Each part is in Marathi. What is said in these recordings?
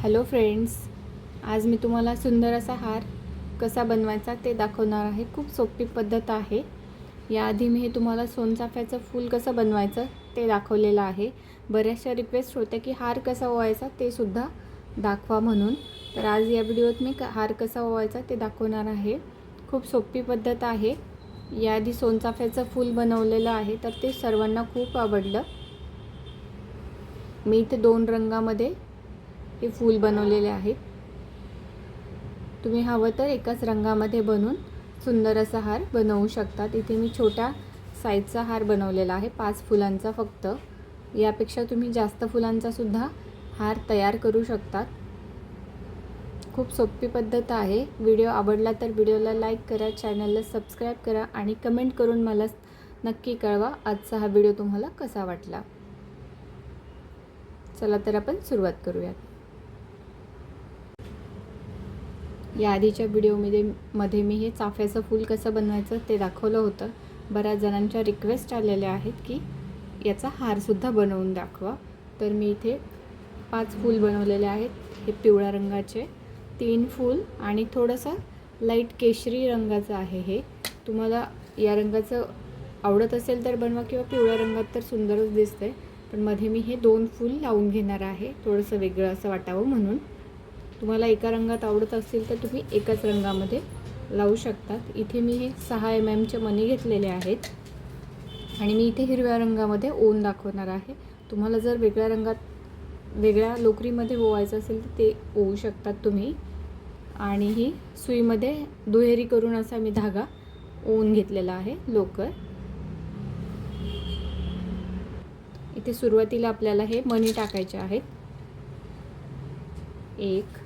हॅलो फ्रेंड्स, आज मी तुम्हाला सुंदर असा हार कसा बनवायचा ते दाखवणार आहे। खूप सोपी पद्धत आहे। याआधी मी हे तुम्हाला सोनचाफ्याचं फूल कसं बनवायचं ते दाखवलेलं आहे। बऱ्याचशा रिक्वेस्ट होते की हार कसा ओवायचा ते सुद्धा दाखवा म्हणून। तर आज या व्हिडिओत मी हार कसा ओवायचा ते दाखवणार आहे। खूप सोपी पद्धत आहे। याआधी सोनचाफ्याचं फूल बनवलेलं आहे तर ते सर्वांना खूप आवडलं। मी इथे 2 रंगामध्ये हे फूल बनवलेले आहेत। तुम्ही हवं तर एकाच रंगामध्ये बनवून सुंदर असा हार बनवू शकतात। इथे मी छोट्या साईजचा हार बनवलेला आहे, 5 फुलांचा फक्त। यापेक्षा तुम्ही जास्त फुलांचा सुद्धा हार तयार करू शकतात। खूप सोपी पद्धत आहे। व्हिडिओ आवडला तर व्हिडिओला लाईक करा, चॅनलला सबस्क्राईब करा आणि कमेंट करून मला नक्की कळवा आजचा हा व्हिडिओ तुम्हाला कसा वाटला। चला तर आपण सुरुवात करूयात। या आधीच्या व्हिडिओमध्ये मी हे चाफ्याचं फूल कसं बनवायचं ते दाखवलं होतं। बऱ्याच जणांच्या रिक्वेस्ट आलेल्या आहेत की याचा हारसुद्धा बनवून दाखवा। तर मी इथे 5 फूल बनवलेले आहेत। हे पिवळ्या रंगाचे 3 फूल आणि थोडंसं लाईट केशरी रंगाचं आहे। हे तुम्हाला या रंगाचं आवडत असेल तर बनवा किंवा पिवळ्या रंगात तर सुंदरच दिसतंय। पण मध्ये मी हे 2 फूल लावून घेणार आहे, थोडंसं वेगळं असं वाटावं म्हणून। तुम्हाला एका रंगात आवडत असेल तर तुम्ही एकाच रंगामध्ये लावू शकतात। इथे मी हे 6 mm चे मणी घेतलेले आहेत आणि मी इथे हिरव्या रंगामध्ये ओवून दाखवणार आहे। तुम्हाला जर वेगळ्या रंगात वेगळ्या लोकरीमध्ये ओवायचं असेल तर ते ओवू शकतात तुम्ही। आणि ही सुईमध्ये दुहेरी करून असा मी धागा ओवून घेतलेला आहे, लोकर। इथे सुरुवातीला आपल्याला हे मणी टाकायचे आहेत। 1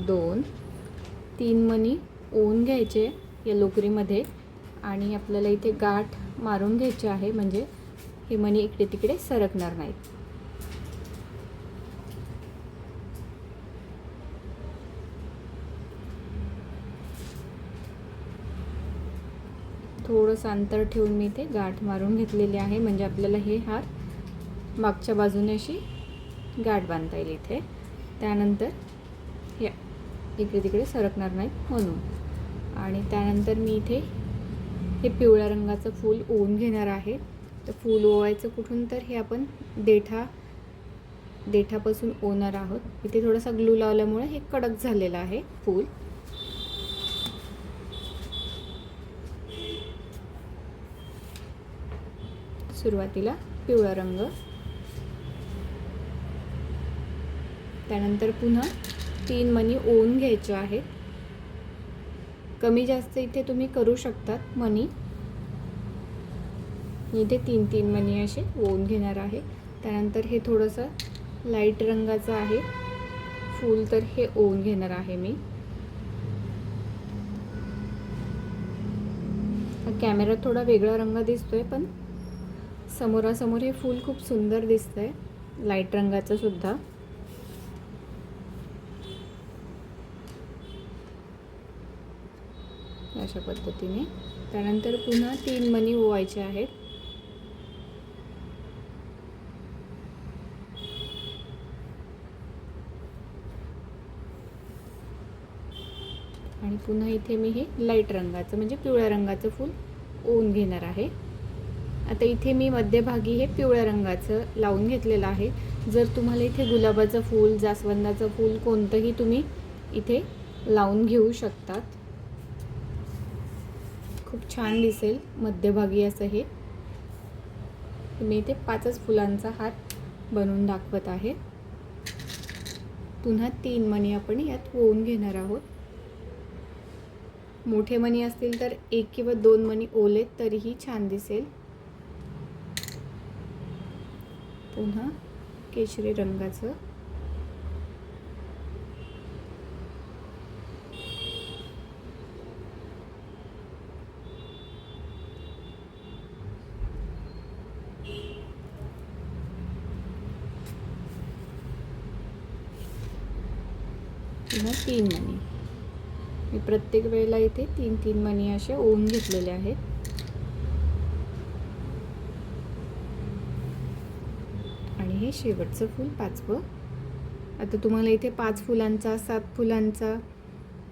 2 3 मणी ओवून घ्यायचे या लोकरीमध्ये आणि आपल्याला इथे गाठ मारून घ्यायची आहे, म्हणजे हे मणी इकडे तिकडे सरकणार नाहीत। थोडंसं अंतर ठेवून मी इथे गाठ मारून घेतलेली आहे, म्हणजे आपल्याला हे हार मागच्या बाजूने अशी गाठ बांधता येईल इथे। त्यानंतर हे इकडे तिकडे सरकणार नाहीत म्हणून। आणि त्यानंतर मी इथे हे पिवळ्या रंगाचं फूल ओवून घेणार आहे। तर फूल ओवायचं कुठून, तर हे आपण देठापासून ओवणार आहोत। इथे थोडासा ग्लू लावल्यामुळे हे कडक झालेलं आहे फूल। सुरुवातीला पिवळा रंग, त्यानंतर पुन्हा 3 मणी ओवून घ्यायचे आहेत। कमी जास्त इथे तुम्ही करू शकतात मणी। इथे 3 मणी असे ओवून घेणार आहे। त्यानंतर हे थोडंसं लाईट रंगाचं आहे फूल, तर हे ओवून घेणार आहे मी। कॅमेऱ्यात थोडा वेगळा रंग दिसतोय, पण समोरासमोर हे फूल खूप सुंदर दिसतंय, लाईट रंगाचं सुद्धा। अशा पद्धतीने त्यानंतर पुन्हा 3 मणी ओवायचे आहेत। आणि पुन्हा इथे मी हे लाईट रंगाचं म्हणजे पिवळ्या रंगाचं फूल ओवून घेणार आहे। आता इथे मी मध्यभागी हे पिवळ्या रंगाचं लावून घेतलेलं आहे। जर तुम्हाला इथे गुलाबाचं फूल, जास्वंदाचं फूल कोणतंही तुम्ही इथे लावून घेऊ शकतात, खूप छान दिसेल मध्यभागी असं हे। मी इथे 5च फुलांचा हार बनवून दाखवत आहे। पुन्हा 3 मणी आपण यात ओवून घेणार आहोत। मोठे मणी असतील तर 1 किंवा 2 मणी ओवले तरीही छान दिसेल। पुन्हा केशरी रंगाचं, पुन्हा 3 मणी। मी प्रत्येक वेळेला इथे 3 मणी असे ओवून घेतलेले आहेत। आणि हे शेवटचं फूल 5वं आता तुम्हाला इथे 5 फुलांचा, 7 फुलांचा,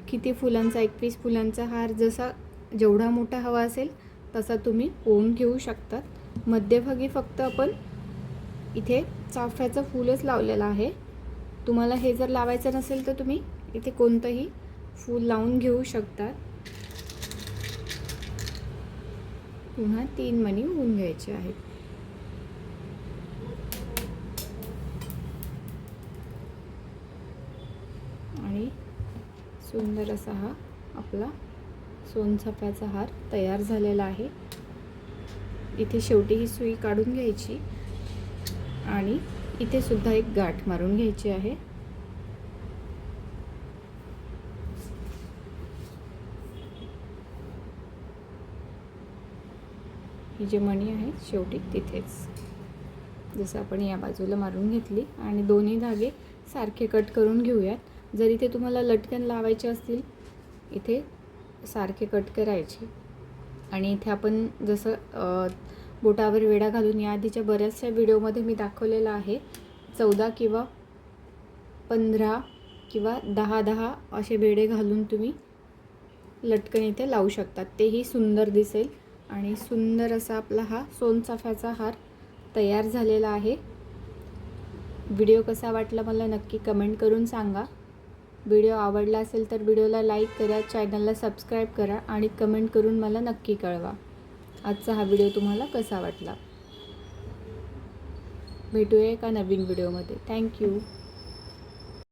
किती फुलांचा, 21 फुलांचा हार जसा जेवढा मोठा हवा असेल तसा तुम्ही ओवून घेऊ शकतात. मध्यभागी फक्त आपण इथे चाफ्याचं फूलच लावलेलं आहे. तुम्हाला हे जर लावायचं नसेल तर तुम्ही इथे कोणतंही फूल लावून घेऊ शकतात. पुन्हा 3 मणी होऊन घ्यायचे आहेत. आणि सुंदर असा हा आपला सोनचाफ्याचा हार तयार झालेला आहे. इथे शेवटी ही सुई काढून घ्यायची आणि इथे सुद्धा एक गाठ मारून घ्यायची आहे. ही जी मणी आहे शेवटी तिथेच जसं आपण या बाजूला मारून घेतली आणि दोन्ही धागे सारखे कट करून घेऊयात. जर इथे तुम्हाला लटकन लावायचे असतील इथे सारखे कट करायचे. आणि इथे आपण जसं बोटावर वेढा घालून या आधीच्या बऱ्याचशा व्हिडिओमध्ये मी दाखवलेलं आहे. 14 किंवा 15 किंवा 10 असे बेडे घालून तुम्ही लटकन इथे लावू शकतात. तेही सुंदर दिसेल आणि सुंदर असा आपला हा सोनचाफ्याचा हार तयार झालेला आहे. व्हिडिओ कसा वाटला मला नक्की कमेंट करून सांगा. व्हिडिओ आवडला असेल तर व्हिडिओला लाईक करा, चॅनलला सबस्क्राईब करा आणि कमेंट करून मला नक्की कळवा आजचा हा व्हिडिओ तुम्हाला कसा वाटला. भेटूया एका नवीन व्हिडिओमध्ये. थँक्यू.